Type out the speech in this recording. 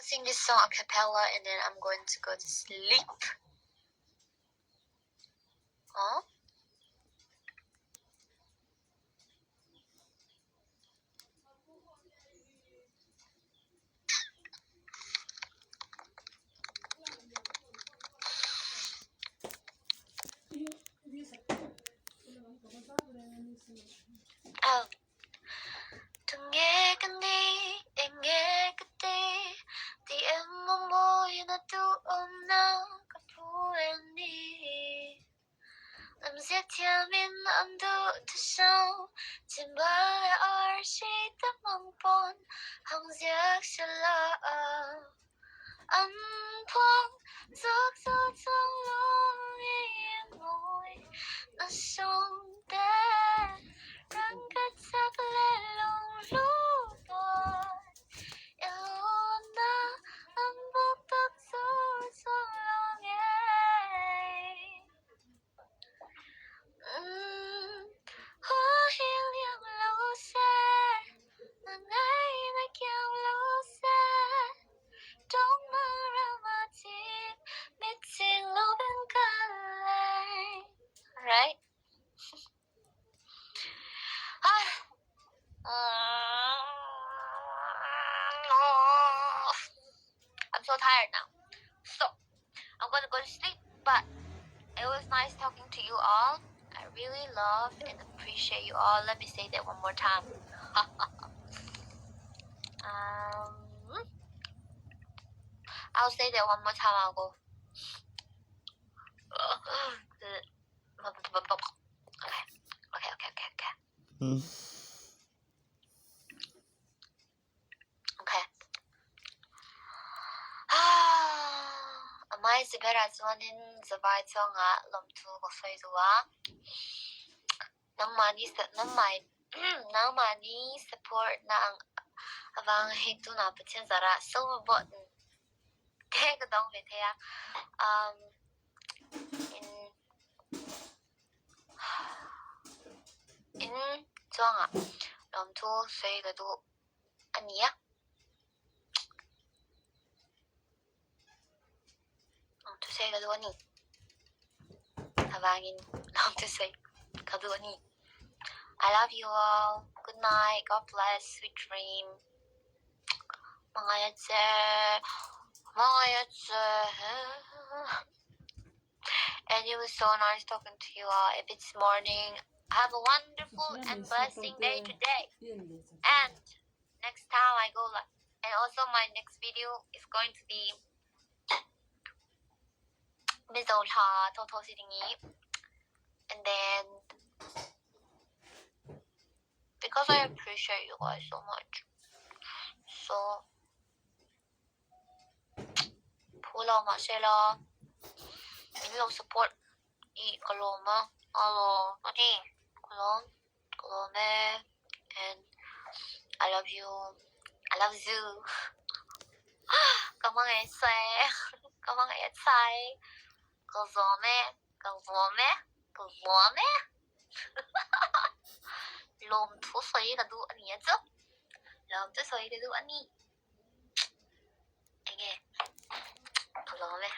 sing this song a cappella and then I'm going to go to sleep. Oh? Oh. Tunge kandi, enge kate, di emmo yuna tu omna kapueni. I'm zetiamin ando to show, timba arshi the mongpon, hang ziak shala. Anpong, zok zok zok long yin moi, na shong de, rang kat sak le long lu boy. Ilona, ambok tok so so long yay. Hoa hill yang lo se, na ngay na kyang lo se. Don't around my teeth, mixing love and color. Right? I'm so tired now. So, I'm gonna go to sleep, but it was nice talking to you all. I really love and appreciate you all. Let me say that one more time. I'll say that one more time. I'll go. Okay. Okay. Mai sibera chuanin zawai chonga lomthu ko soizuwa nangmani support na ang awang hektu na pachen zara so bot ke ka dong ve thea in chonga lomthu soi ga du ania lomthu soi ga du ani awangin lomthu soi ga du ani. I love you all. Good night. God bless. Sweet dream. 망하였지. And it was so nice talking to you all. If it's morning, have a wonderful and blessing day today. And next time I go live. And also my next video is going to be Mizolha Toto Siringi. And then because I appreciate you guys so much. So Pula Masela Minlo support I Kaloma Alo Nani Kalome and I love you. I love you. Cảm ơn em say. Cảm ơn em say. Kalome Lom thu soi ga du ani chứ. Lom thu soi ga du ani. Anh nghe. Kalome.